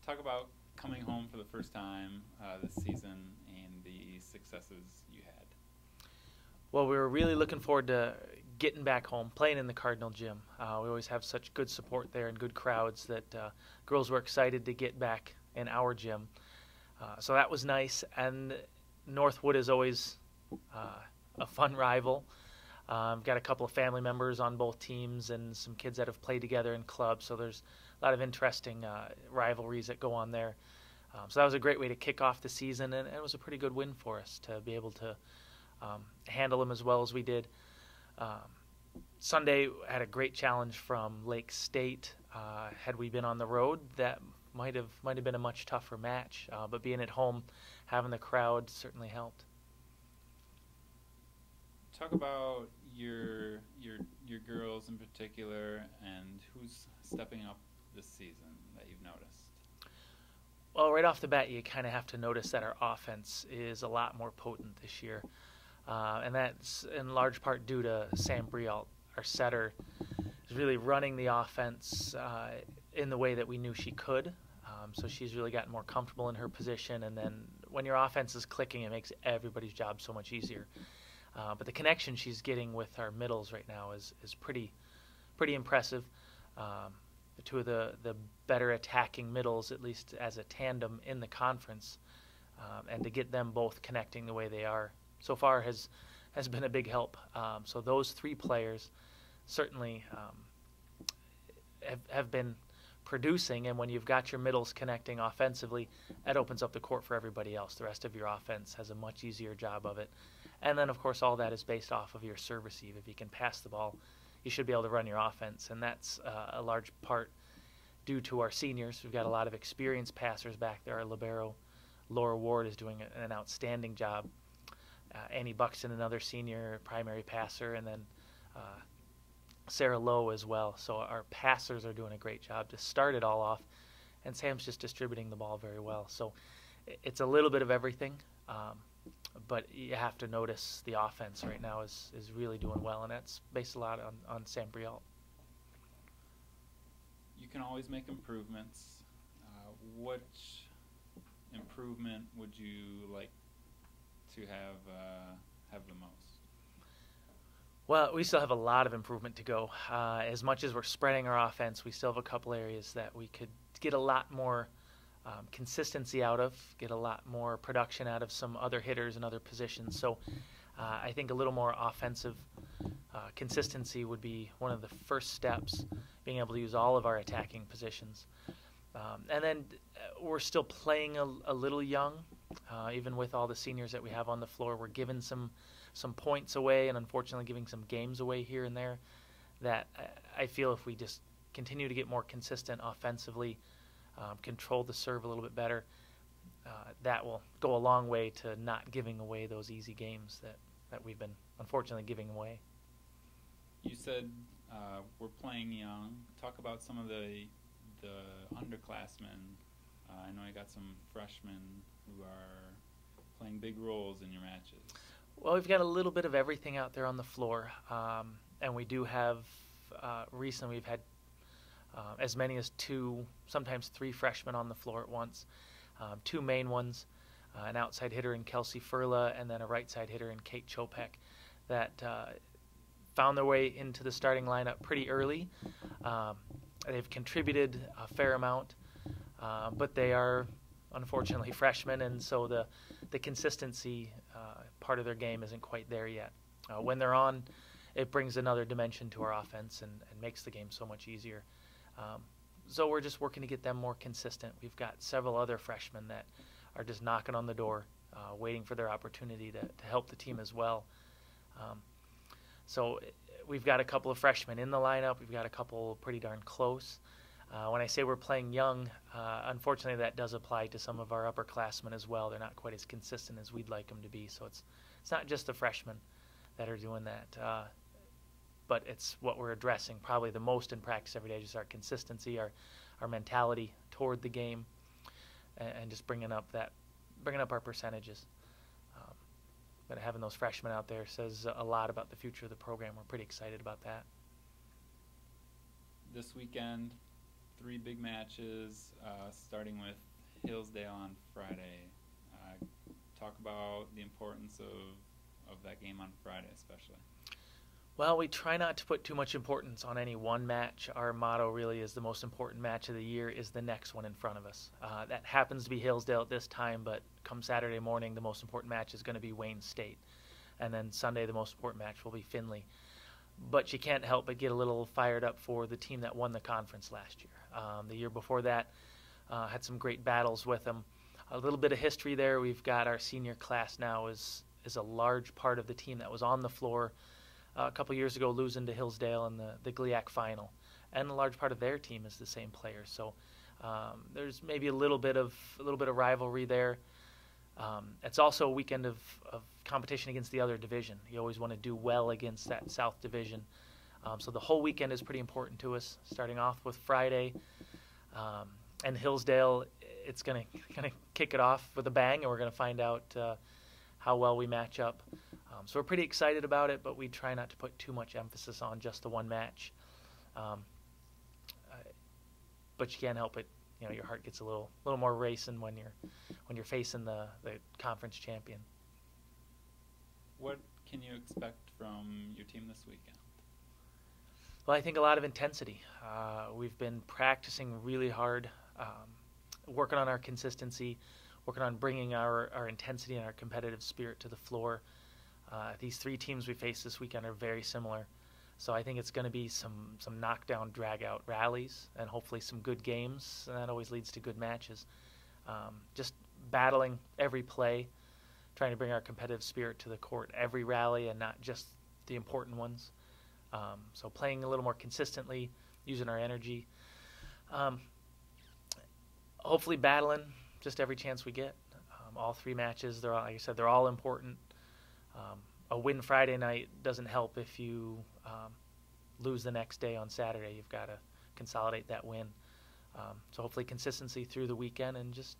Talk about coming home for the first time this season and the successes you had. Well, we were really looking forward to getting back home, playing in the Cardinal gym. We always have such good support there and good crowds that girls were excited to get back in our gym. So that was nice. And Northwood is always a fun rival. Got a couple of family members on both teams and some kids that have played together in clubs. So there's a lot of interesting rivalries that go on there. So that was a great way to kick off the season, and it was a pretty good win for us to be able to handle them as well as we did. Um, Sunday had a great challenge from Lake State. Had we been on the road, that might have been a much tougher match. But being at home, having the crowd certainly helped. Talk about your girls in particular and who's stepping up this season that you've noticed. Well, right off the bat, you kind of have to notice that our offense is a lot more potent this year. And that's in large part due to Sam Breault, our setter, is really running the offense in the way that we knew she could. So she's really gotten more comfortable in her position. And then when your offense is clicking, it makes everybody's job so much easier. But the connection she's getting with our middles right now is pretty impressive. Two of the better attacking middles, at least as a tandem in the conference, and to get them both connecting the way they are so far has been a big help. So those three players certainly have been producing, and when you've got your middles connecting offensively, that opens up the court for everybody else. The rest of your offense has a much easier job of it. And then, of course, all that is based off of your serve receive. If you can pass the ball, you should be able to run your offense, and that's a large part due to our seniors. We've got a lot of experienced passers back there. Our libero, Laura Ward, is doing an outstanding job. Annie Buxton, another senior primary passer, and then Sarah Lowe as well. So our passers are doing a great job to start it all off, and Sam's just distributing the ball very well. So it's a little bit of everything, but you have to notice the offense right now is really doing well, and that's based a lot on Sam Breault. You can always make improvements. Which improvement would you like to have the most? Well, we still have a lot of improvement to go. As much as we're spreading our offense, we still have a couple areas that we could get a lot more consistency out of, get a lot more production out of some other hitters and other positions. So I think a little more offensive consistency would be one of the first steps, being able to use all of our attacking positions. And then we're still playing a little young, even with all the seniors that we have on the floor. We're giving some points away and unfortunately giving some games away here and there that I feel if we just continue to get more consistent offensively, control the serve a little bit better, that will go a long way to not giving away those easy games that we've been unfortunately giving away. You said we're playing young. Talk about some of the underclassmen. I know you got some freshmen who are playing big roles in your matches. Well, we've got a little bit of everything out there on the floor, and we do have recently we've had as many as two, sometimes three freshmen on the floor at once. Two main ones, an outside hitter in Kelsey Furla, and then a right side hitter in Kate Chopek, that found their way into the starting lineup pretty early. They've contributed a fair amount, but they are unfortunately freshmen, and so the consistency part of their game isn't quite there yet. When they're on, it brings another dimension to our offense and makes the game so much easier. So we're just working to get them more consistent. We've got several other freshmen that are just knocking on the door, waiting for their opportunity to help the team as well. So we've got a couple of freshmen in the lineup. We've got a couple pretty darn close. When I say we're playing young, unfortunately that does apply to some of our upperclassmen as well. They're not quite as consistent as we'd like them to be. So it's not just the freshmen that are doing that, but it's what we're addressing probably the most in practice every day, just our consistency, our mentality toward the game, and just bringing up our percentages. But having those freshmen out there says a lot about the future of the program. We're pretty excited about that. This weekend, 3 big matches, starting with Hillsdale on Friday. Talk about the importance of that game on Friday especially. Well, we try not to put too much importance on any one match. Our motto really is the most important match of the year is the next one in front of us. That happens to be Hillsdale at this time, but come Saturday morning, the most important match is going to be Wayne State. And then Sunday, the most important match will be Findlay. But you can't help but get a little fired up for the team that won the conference last year. The year before that, had some great battles with them. A little bit of history there. We've got our senior class now is a large part of the team that was on the floor a couple years ago, losing to Hillsdale in the GLIAC final, and a large part of their team is the same players. So there's maybe a little bit of rivalry there. It's also a weekend of competition against the other division. You always want to do well against that South Division. So the whole weekend is pretty important to us. Starting off with Friday, and Hillsdale, it's gonna kick it off with a bang, and we're gonna find out how well we match up. So we're pretty excited about it, but we try not to put too much emphasis on just the one match. But you can't help it. You know, your heart gets a little more racing when you're facing the conference champion. What can you expect from your team this weekend? Well, I think a lot of intensity. We've been practicing really hard, working on our consistency, working on bringing our intensity and our competitive spirit to the floor. These 3 teams we face this weekend are very similar. So I think it's going to be some knockdown, drag-out rallies and hopefully some good games, and that always leads to good matches. Just battling every play, trying to bring our competitive spirit to the court every rally and not just the important ones. So playing a little more consistently, using our energy. Hopefully battling just every chance we get. All 3 matches, like I said, they're all important. A win Friday night doesn't help if you lose the next day on Saturday. You've got to consolidate that win. So hopefully consistency through the weekend and just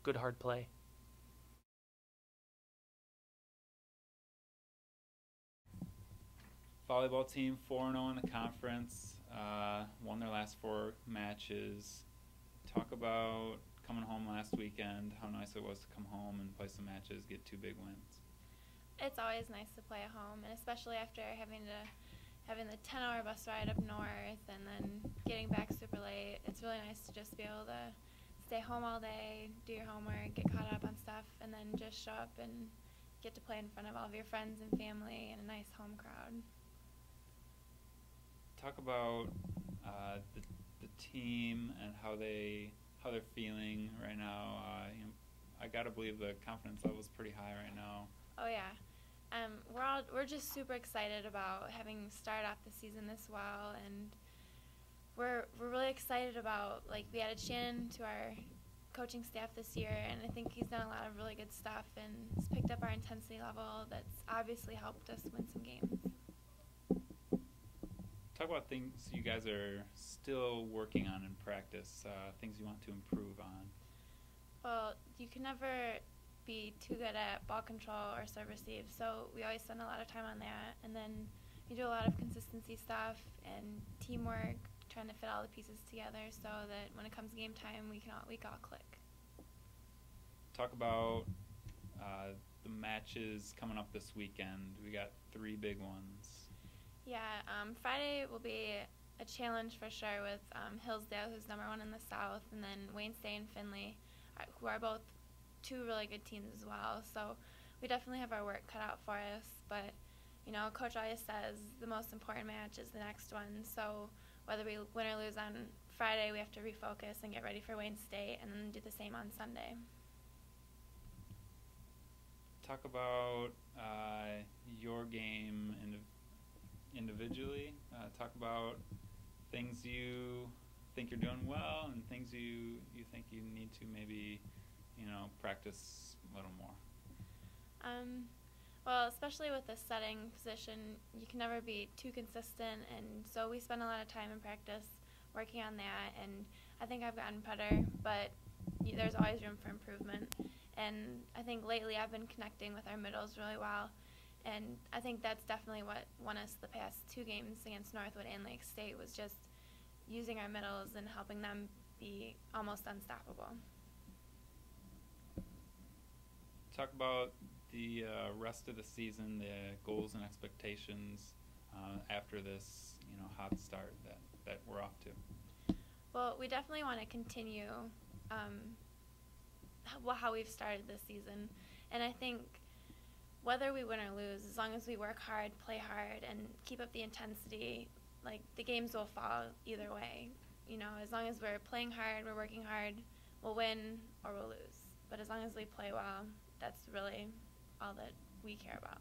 good hard play. Volleyball team 4-0 in the conference, won their last 4 matches. Talk about coming home last weekend, how nice it was to come home and play some matches, get 2 big wins. It's always nice to play at home, and especially after having the 10-hour bus ride up north and then getting back super late. It's really nice to just be able to stay home all day, do your homework, get caught up on stuff, and then just show up and get to play in front of all of your friends and family and a nice home crowd. Talk about the team and how they're feeling right now. I gotta believe the confidence level is pretty high right now. Oh yeah. We're just super excited about having started off the season this well, and we're really excited about, like, we added Shannon to our coaching staff this year, and I think he's done a lot of really good stuff and has picked up our intensity level that's obviously helped us win some games. Talk about things you guys are still working on in practice, things you want to improve on. Well, you can never be too good at ball control or serve receive, so we always spend a lot of time on that, and then we do a lot of consistency stuff and teamwork, trying to fit all the pieces together so that when it comes game time we all click. Talk about the matches coming up this weekend. We got 3 big ones. Yeah, Friday will be a challenge for sure with Hillsdale, who's #1 in the South, and then Wayne State and Findlay, who are both 2 really good teams as well. So we definitely have our work cut out for us. But, you know, Coach always says the most important match is the next one. So whether we win or lose on Friday, we have to refocus and get ready for Wayne State and then do the same on Sunday. Talk about your game individually. Talk about things you think you're doing well and things you think you need to maybe, practice a little more. Well, especially with the setting position, you can never be too consistent, and so we spend a lot of time in practice working on that, and I think I've gotten better, but there's always room for improvement. And I think lately I've been connecting with our middles really well, and I think that's definitely what won us the past 2 games against Northwood and Lake State, was just using our middles and helping them be almost unstoppable. Talk about the rest of the season, the goals and expectations after this, hot start that we're off to. Well, we definitely want to continue how we've started this season. And I think whether we win or lose, as long as we work hard, play hard, and keep up the intensity, like, the games will fall either way. As long as we're playing hard, we're working hard, we'll win or we'll lose. But as long as we play well, that's really all that we care about.